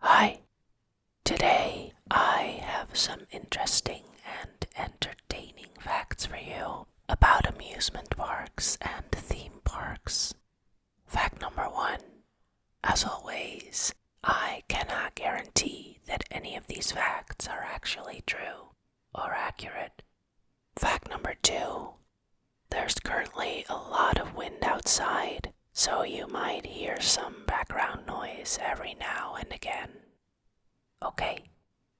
Hi, today I have some interesting and entertaining facts for you about amusement parks and theme parks. Fact number 1. As always, I cannot guarantee that any of these facts are actually true or accurate. Fact number 2. There's currently a lot of wind outside, so you might hear some background noise every now and again. Okay,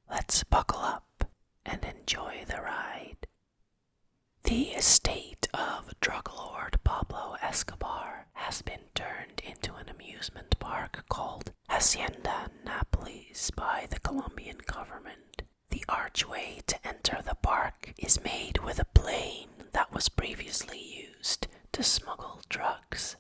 let's buckle up and enjoy the ride. The estate of drug lord Pablo Escobar has been turned into an amusement park called Hacienda Nápoles by the Colombian government. The archway to enter the park is made with a plane that was previously used to smuggle drugs.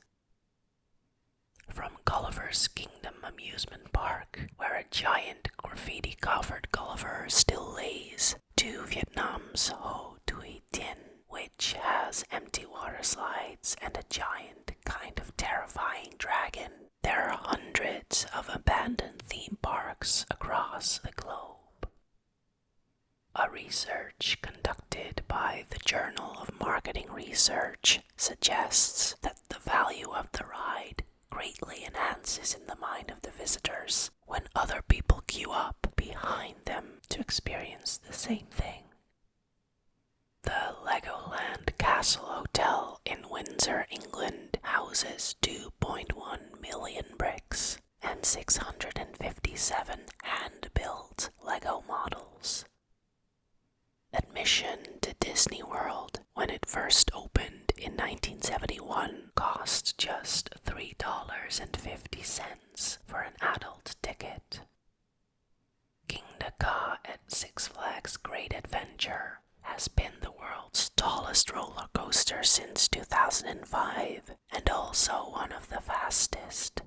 From Gulliver's Kingdom Amusement Park, where a giant graffiti-covered Gulliver still lays, to Vietnam's Ho Dui Tien, which has empty water slides and a giant, kind of terrifying dragon, there are hundreds of abandoned theme parks across the globe. A research conducted by the Journal of Marketing Research suggests that the value of the ride greatly enhances in the mind of the visitors when other people queue up behind them to experience the same thing. The Legoland Castle Hotel in Windsor, England houses 2.1 million bricks and 657 hand-built Lego models. Admission to Disney World, when it first opened in 1971, cost just $3.50 for an adult ticket. Kingda Ka at Six Flags Great Adventure has been the world's tallest roller coaster since 2005 and also one of the fastest.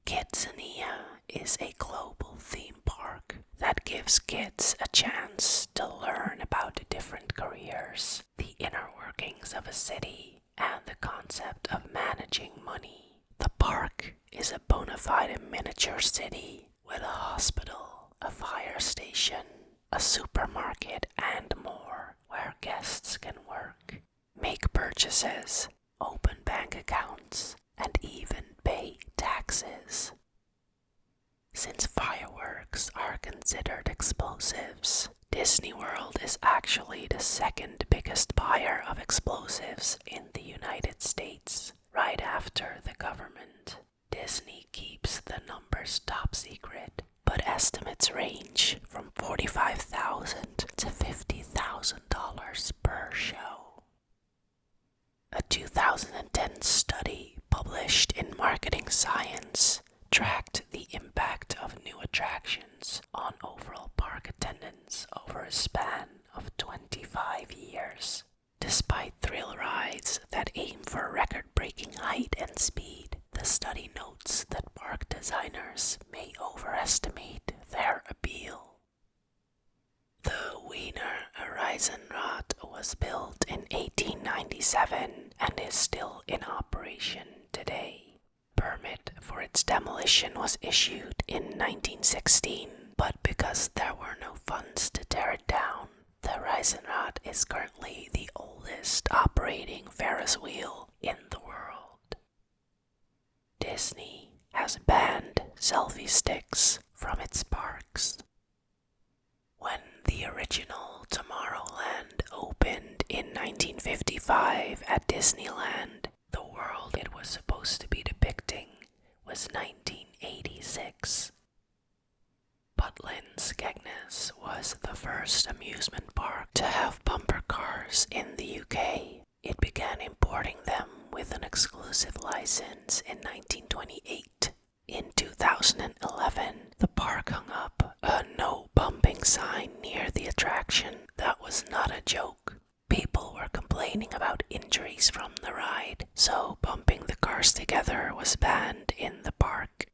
Incygneia is a global theme park that gives kids a chance to learn about different careers, the inner workings of a city, and the concept of managing money. The park is a bona fide miniature city with a hospital, a fire station, a supermarket, and more, where guests can work, make purchases, open bank accounts, and even pay taxes. Since fireworks are considered explosives, Disney World is actually the second biggest buyer of explosives in the United States, right after the government. Disney keeps the numbers top secret, but estimates range from $45,000 to $50,000 per show. A 2010 study published in Marketing Science tracked the impact of new attractions on overall park attendance over a span of 25 years. Despite thrill rides that aim for record-breaking height and speed, the study notes that park designers may overestimate their appeal. The Wiener Horizonrad was built in 1897 and is still in operation today. Permit for its demolition was issued in 1916, but because there were no funds to tear it down, the Horizonrad is currently the oldest operating Ferris wheel in the world. Disney has banned selfie sticks from its parks. When the original Tomorrowland opened in 1955 at Disneyland, the world it was supposed to be depicting was 1986. Butlin Skegness was the first amusement park to have bumper cars in the UK. It began importing them with an exclusive license in 1928. In 2011, the park hung up a no bumping sign near the attraction. That was not a joke. People were complaining about injuries from the ride, so bumping the cars together was banned in the park.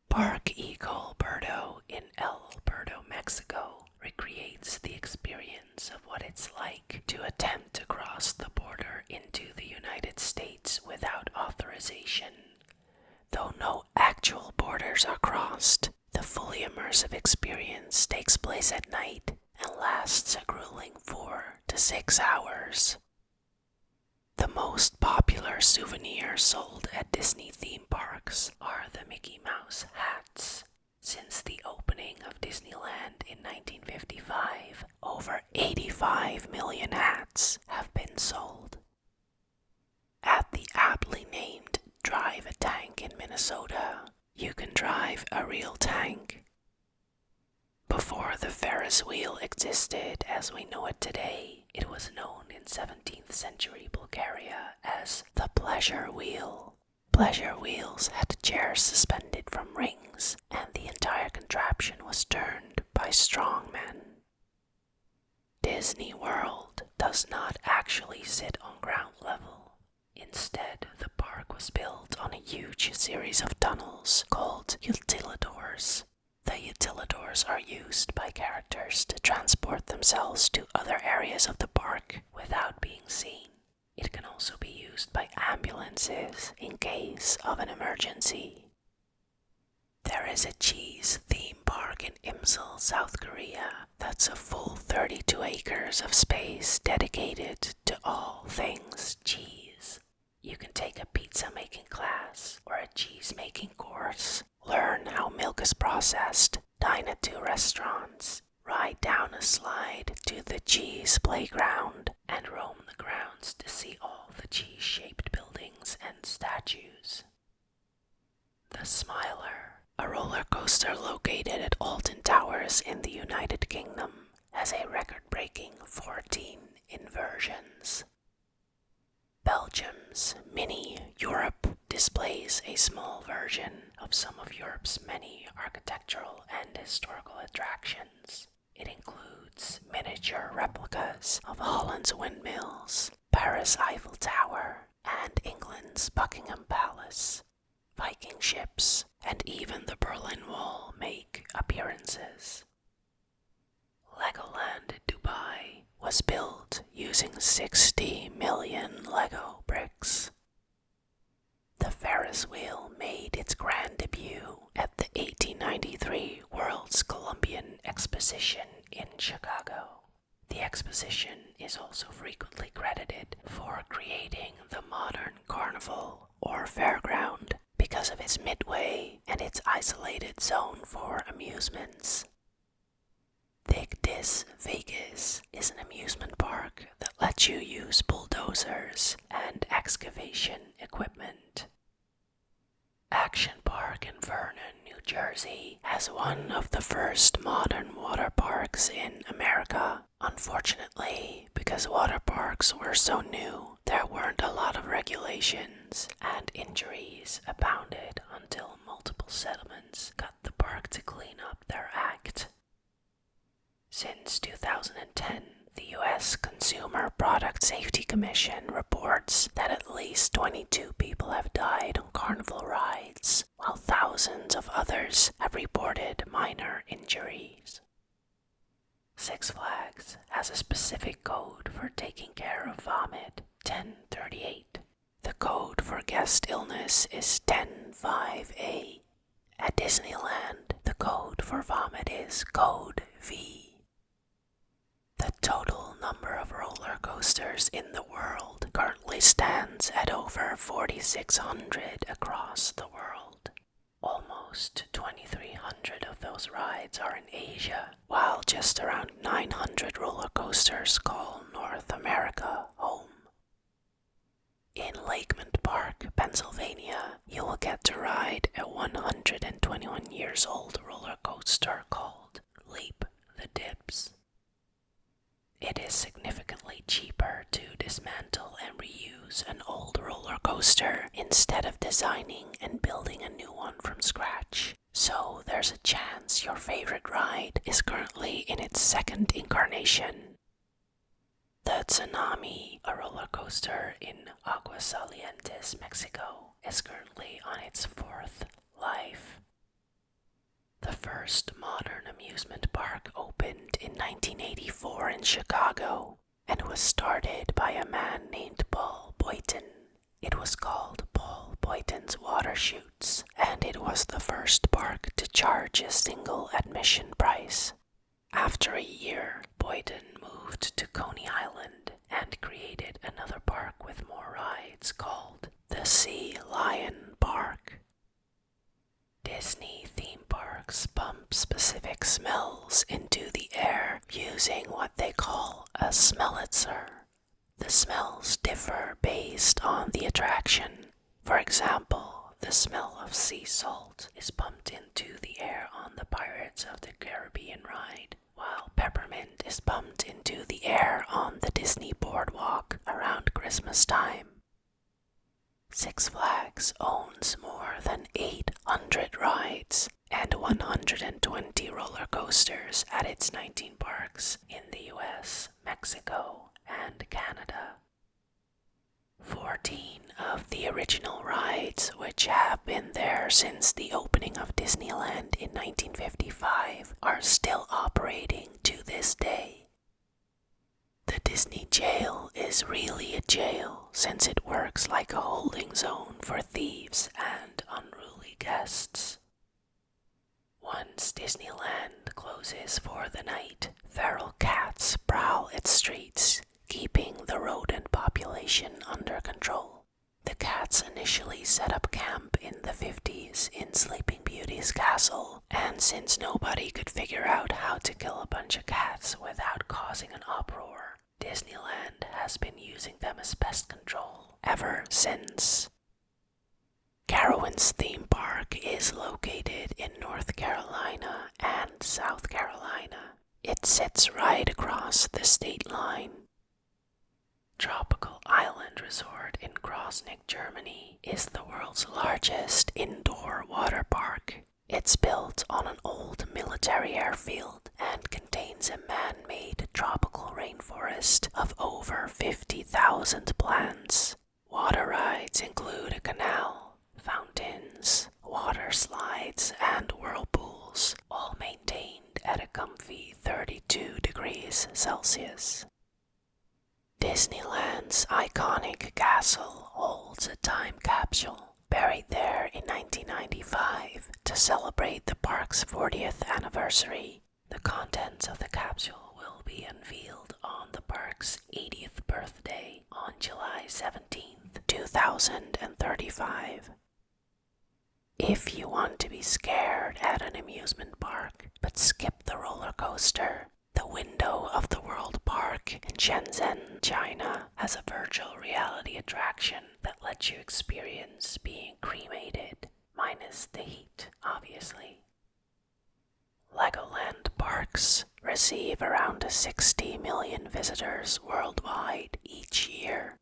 Parque Eagle Birdo in El Birdo, Mexico recreates the experience of what it's like to attempt to cross the border into the United States without authorization. Though no actual border wires are crossed. The fully immersive experience takes place at night and lasts a grueling 4 to 6 hours. The most popular souvenirs sold at Disney theme parks are the Mickey Mouse hats. Since the opening of Disneyland in 1955, over 85 million hats have been sold. At the aptly named Drive a Tank in Minnesota, you can drive a real tank. Before the Ferris wheel existed as we know it today, it was known in 17th century Bulgaria as the pleasure wheel. Pleasure wheels had chairs suspended from rings, and the entire contraption was turned by strong men. Disney World does not actually sit on ground level. Instead, the park was built on a huge series of tunnels called utilidors. The utilidors are used by characters to transport themselves to other areas of the park without being seen. It can also be used by ambulances in case of an emergency. There is a cheese theme park in Imsil, South Korea that's a full 32 acres of space dedicated to all things cheese. You can take a pizza making class or a cheese making course, learn how milk is processed, dine at 2 restaurants, ride down a slide to the cheese playground, and roam the grounds to see all the cheese-shaped buildings and statues. The Smiler, a roller coaster located at Alton Towers in the United Kingdom, has a record-breaking 14 inversions. Belgium's Mini Europe displays a small version of some of Europe's many architectural and historical attractions. It includes miniature replicas of Holland's windmills, Paris' Eiffel Tower, and England's Buckingham Palace. Viking ships and even the Berlin Wall make appearances. Legoland Dubai was built using 60 million Lego bricks. The Ferris wheel made its grand debut at the 1893 World's Columbian Exposition in Chicago. The exposition is also frequently credited for creating the modern carnival or fairground because of its midway and its isolated zone for amusements. Dig Dis Vegas is an amusement park that lets you use bulldozers and excavation equipment. Action Park in Vernon, New Jersey has one of the first modern water parks in America. Unfortunately, because water parks were so new, there weren't a lot of regulations and injuries abounded until multiple settlements got the park to clean up their act. Since 2010, the U.S. Consumer Product Safety Commission reports that at least 22 people have died on carnival rides, while thousands of others have reported minor injuries. Six Flags has a specific code for taking care of vomit, 1038. The code for guest illness is 105A. At Disneyland, the code for vomit is Code V. The total number of roller coasters in the world currently stands at over 4,600 across the world. Almost 2,300 of those rides are in Asia, while just around 900 roller coasters call North America home. In Lakeland Park, Pennsylvania, you will get to ride a 121 years old roller coaster called Leap the Dips. It is significantly cheaper to dismantle and reuse an old roller coaster instead of designing and building a new one from scratch. So there's a chance your favorite ride is currently in its second incarnation. The Tsunami, a roller coaster in Aguascalientes, Mexico, is currently on its 4th life. The first modern amusement park opened in 1984 in Chicago and was started by a man named Paul Boyton. It was called Paul Boyton's Water Chutes, and it was the first park to charge a single admission price. After a year, Boyton moved to Coney Island and created another park with more rides called the Sea Lion Park. Disney theme parks pump specific smells into the air using what they call a smellitzer. The smells differ based on the attraction. For example, the smell of sea salt is pumped into the air on the Pirates of the Caribbean ride, while peppermint is pumped into the air on the Disney Boardwalk around Christmas time. Six Flags owns more than 800 rides and 120 roller coasters at its 19 parks in the US, Mexico, and Canada. 14 of the original rides, which have been there since the opening of Disneyland in 1955, are still operating to this day. The Disney jail is really a jail since it works like a holding zone for thieves and unruly guests. Once Disneyland closes for the night, feral cats prowl its streets, keeping the rodent population under control. The cats initially set up camp in the 50s in Sleeping Beauty's castle, and since nobody could figure out how to kill a bunch of cats without causing an uproar, Disneyland has been using them as pest control ever since. Carowinds theme park is located in North Carolina and South Carolina. It sits right across the state line. Tropical Island Resort in Krosnick, Germany is the world's largest indoor water park. It's built on an old military airfield and contains a man-made tropical rainforest of over 50,000 plants. Water rides include a canal, fountains, water slides, and whirlpools, all maintained at a comfy 32 degrees Celsius. Disneyland's iconic castle holds a time capsule buried there in 1995 to celebrate the park's 40th anniversary. The contents of the capsule will be unveiled on the park's 80th birthday on July 17th, 2035. If you want to be scared at an amusement park but skip the roller coaster, the Window of the World Park in Shenzhen, China has a virtual reality attraction that lets you experience being cremated, minus the heat, obviously. Legoland parks receive around 60 million visitors worldwide each year.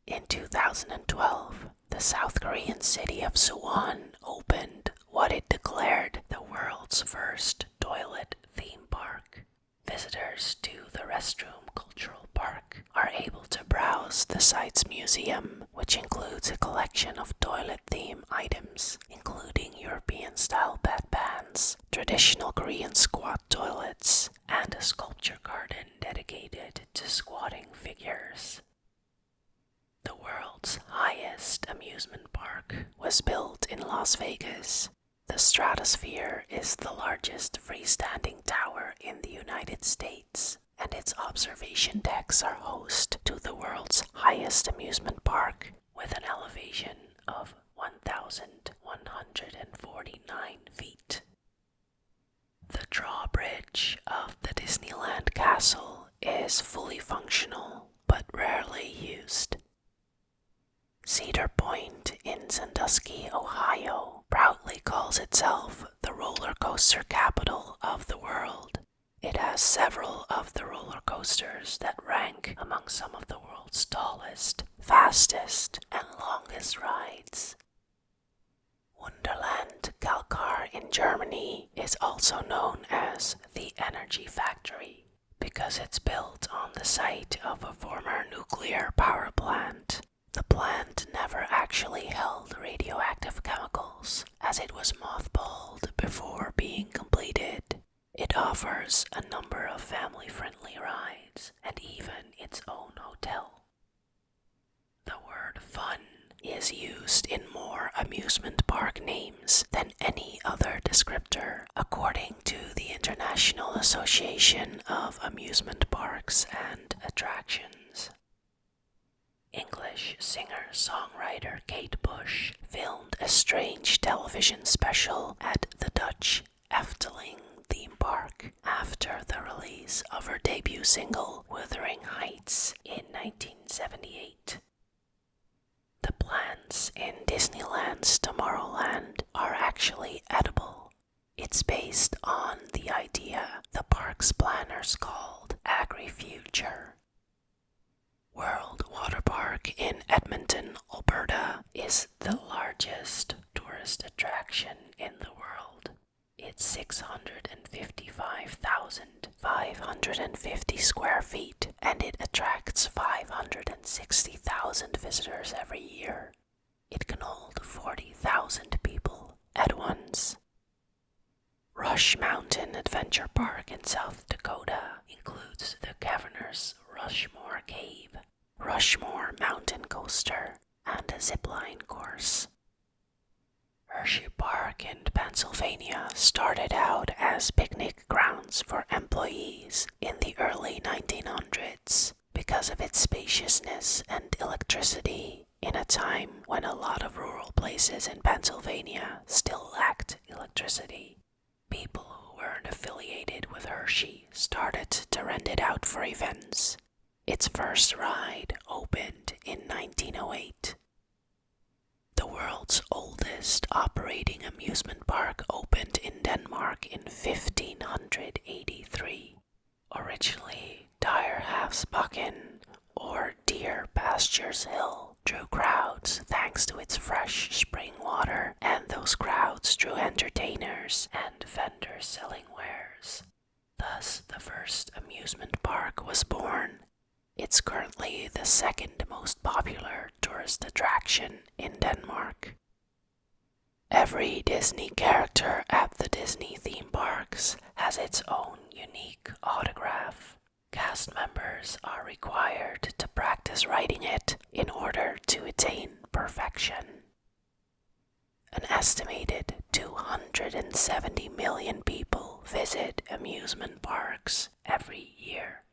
In 2012, the South Korean city of Suwon opened what it declared the world's first toilet theme park. Visitors to the Restroom Cultural Park are able to browse the site's museum, which includes a collection of toilet theme items, including European-style bedpans, traditional Korean squat toilets, and a sculpture garden dedicated to squatting figures. The world's highest amusement park was built in Las Vegas. The Stratosphere is the largest freestanding tower in the United States, and its observation decks are host to the world's highest amusement park with an elevation of 1,149 feet. The drawbridge of the Disneyland Castle is fully functional but rarely used. Cedar Point in Sandusky, Ohio, proudly calls itself the roller coaster capital of the world. It has several of the roller coasters that rank among some of the world's tallest, fastest, and longest rides. Wonderland Kalkar in Germany is also known as the Energy Factory because it's built on the site of a former nuclear power plant. The plant never actually held radioactive chemicals, as it was mothballed before being completed. It offers a number of family-friendly rides, and even its own hotel. The word fun is used in more amusement park names than any other descriptor, according to the International Association of Amusement Parks and Attractions. English singer-songwriter Kate Bush filmed a strange television special at the Dutch Efteling theme park after the release of her debut single Wuthering Heights in 1978. The plants in Disneyland's Tomorrowland are actually edible. It's based on the idea the park's planners called agri-future. World Water Park in Edmonton, Alberta is the largest tourist attraction in the world. It's 655,550 square feet, and it attracts 560,000 visitors every year. It can hold 40,000 people at once. Rush Mountain Adventure Park in South Dakota includes the cavernous Rushmore Cave, Rushmore Mountain Coaster, and a zipline course. Hershey Park in Pennsylvania started out as picnic grounds for employees in the early 1900s because of its spaciousness and electricity in a time when a lot of rural places in Pennsylvania still lacked electricity. People who weren't affiliated with Hershey started to rent it out for events. Its first ride opened in 1908. The world's oldest operating amusement park opened in Denmark in 1583. Originally, Dyrehavsbakken, or Deer Pastures Hill, drew crowds thanks to its fresh spring water, and those crowds drew entertainers and vendors selling wares. Thus, the first amusement park was born. It's currently the second most popular tourist attraction in Denmark. Every Disney character at the Disney theme parks has its own unique autograph. Cast members are required to practice writing it in order to attain perfection. An estimated 270 million people visit amusement parks every year.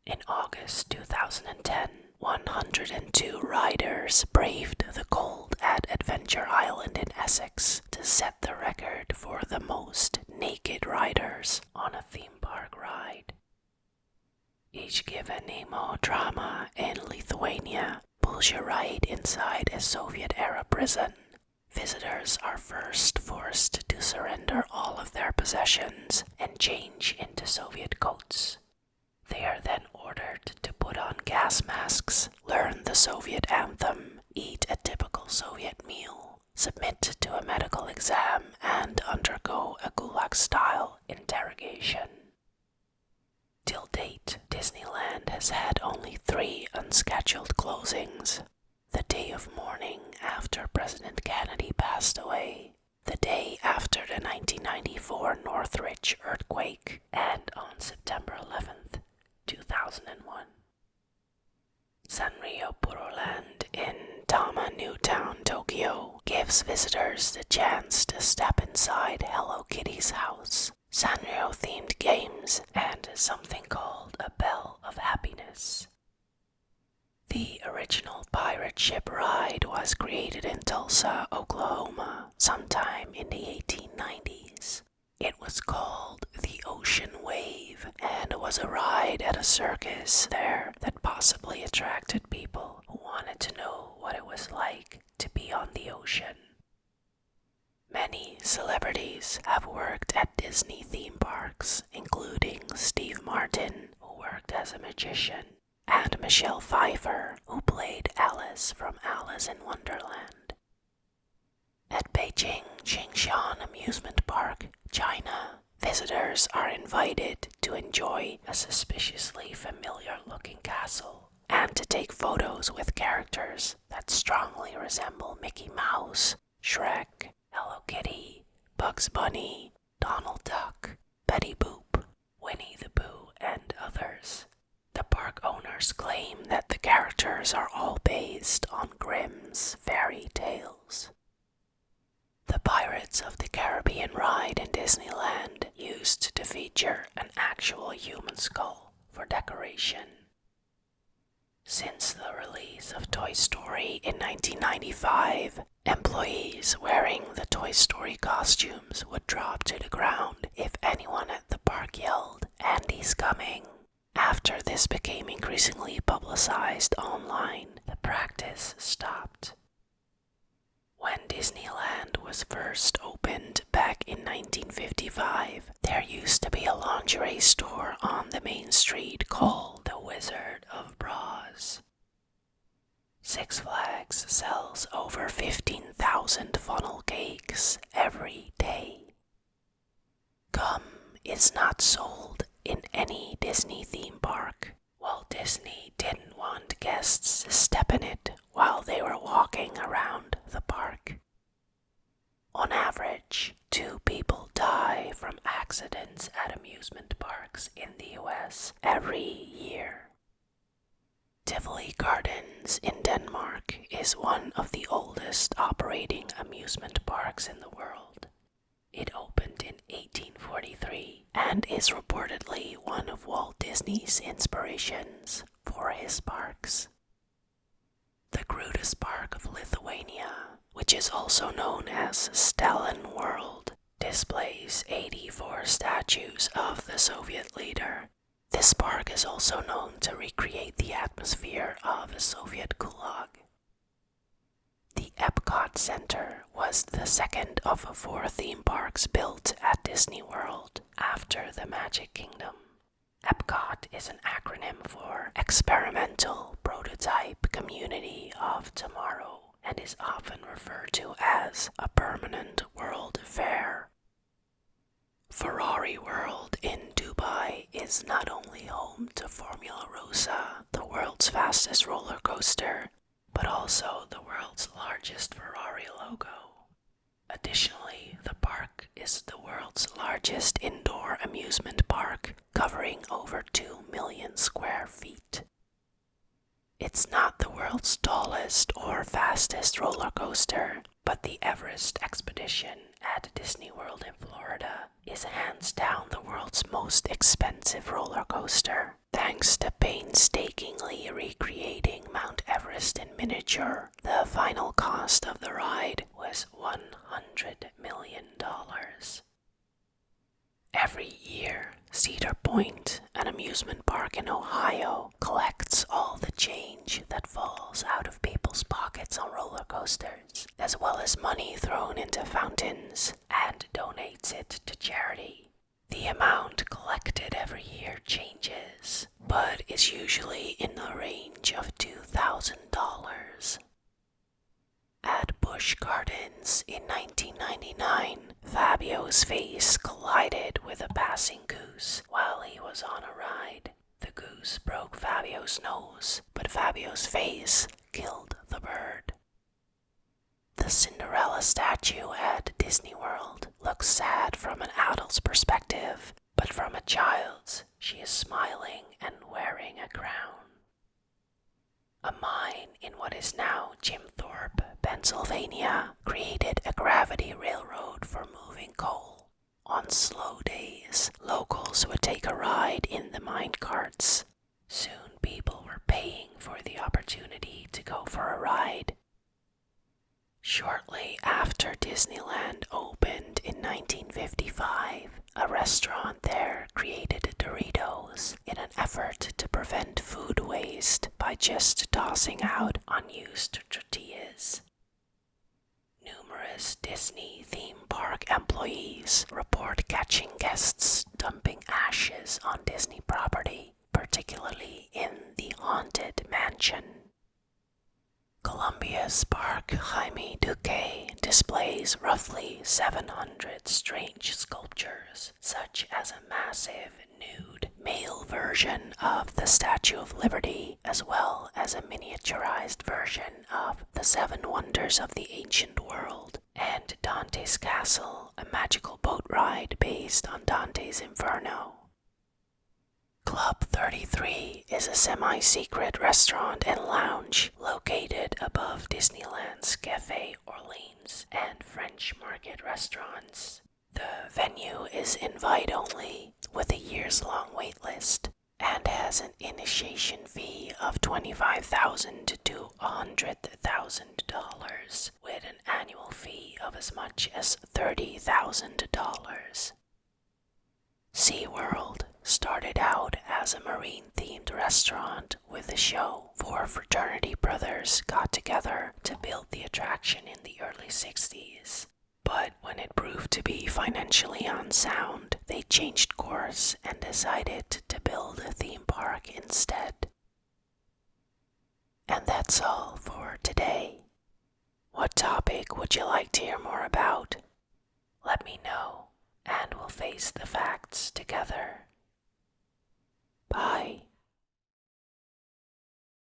In August 2010, 102 riders braved the cold at Adventure Island in Essex to set the record for the most naked riders on a theme park ride. Incygneia drama in Lithuania pulls you right inside a Soviet-era prison. Visitors are first forced to surrender all of their possessions and change into Soviet coats. They are then ordered to put on gas masks, learn the Soviet anthem, eat a typical Soviet meal, submit to a medical exam, and undergo a Gulag-style interrogation. Till date, Disneyland has had only 3 unscheduled closings. The day of mourning after President Kennedy passed away, the day after the 1994 Northridge earthquake, and on September 11th, 2001. Sanrio Puroland in Tama Newtown, Tokyo gives visitors the chance to step inside Hello Kitty's house, Sanrio-themed games, and something called a Bell of Happiness. The original pirate ship ride was created in Tulsa, Oklahoma, sometime in the 1890s. It was called the Ocean Wave and was a ride at a circus there that possibly attracted people who wanted to know what it was like to be on the ocean. Many celebrities have worked at Disney theme parks, including Steve Martin, who worked as a magician, and Michelle Pfeiffer, who played Alice from Alice in Wonderland. At Beijing Qingshan Amusement Park, China, visitors are invited to enjoy a suspiciously familiar-looking castle and to take photos with characters that strongly resemble Mickey Mouse, Shrek, Hello Kitty, Bugs Bunny, Donald Duck, Betty Boop, Winnie the Pooh, and others. The park park owners claim that the characters are all based on Grimm's fairy tales. The Pirates of the Caribbean ride in Disneyland used to feature an actual human skull for decoration. Since the release of Toy Story in 1995, employees wearing the Toy Story costumes would drop to the ground if anyone at the park yelled, "Andy's coming." After this became increasingly publicized online, the practice stopped. When Disneyland was first opened back in 1955, there used to be a lingerie store on the main street called the Wizard of Bras. Six Flags sells over 15,000 funnel cakes every day. Gum is not sold in any Disney theme park. Walt Disney didn't want guests to step in it while they were walking around the park. On average, 2 people die from accidents at amusement parks in the US every year. Tivoli Gardens in Denmark is one of the oldest operating amusement parks in the world. It opened in 1843 and is reportedly one of Walt Disney's inspirations for his parks. The Grutas Park of Lithuania, which is also known as Stalin-World, displays 84 statues of the Soviet leader. This park is also known to recreate the atmosphere of a Soviet gulag. The Epcot Center was the second of 4 theme parks built at Disney World after the Magic Kingdom. Epcot is an acronym for Experimental Prototype Community of Tomorrow and is often referred to as a permanent world fair. Ferrari World in Dubai is not only home to Formula Rossa, the world's fastest roller coaster, but also the world's largest Ferrari logo. Additionally, the park is the world's largest indoor amusement park, covering over 2 million square feet. It's not the world's tallest or fastest roller coaster, but the Everest Expedition at Disney World in Florida is hands down the world's most expensive roller coaster, thanks to painstakingly recreating Mount Everest in miniature. The final cost of the ride was $100 million. Every year, Cedar Point, an amusement park in Ohio, collects all the change that falls out of people's pockets on roller coasters, as well as money thrown into fountains, and donates it to charity. The amount collected every year changes, but is usually in the range of $2,000. At Busch Gardens in 1999, Fabio's face collided with a passing goose while he was on a ride. The goose broke Fabio's nose, but Fabio's face killed the bird. The Cinderella statue at Disney World looks sad from an adult's perspective, but from a child's, she is smiling and wearing a crown. A mine in what is now Jimthorpe, Pennsylvania, created a gravity railroad for moving coal. On slow days, locals would take a ride in the mine carts. Soon people were paying for the opportunity to go for a ride. Shortly after Disneyland opened in 1955, a restaurant there created Doritos in an effort to prevent food waste by just tossing out unused tortillas. Numerous Disney theme park employees report catching guests dumping ashes on Disney property, particularly in the Haunted Mansion. Columbia's Park Jaime Duque displays roughly 700 strange sculptures, such as a massive nude male version of the Statue of Liberty, as well as a miniaturized version of the Seven Wonders of the Ancient World, and Dante's Castle, a magical boat ride based on Dante's Inferno. Club 33 is a semi-secret restaurant and lounge located above Disneyland's Café Orleans and French Market restaurants. The venue is invite-only with a years-long waitlist and has an initiation fee of $25,000 to $100,000 with an annual fee of as much as $30,000. SeaWorld started out as a marine-themed restaurant with a show. Four fraternity brothers got together to build the attraction in the early 60s. But when it proved to be financially unsound, they changed course and decided to build a theme park instead. And that's all for today. What topic would you like to hear more about? Let me know, and we'll face the facts together. Bye.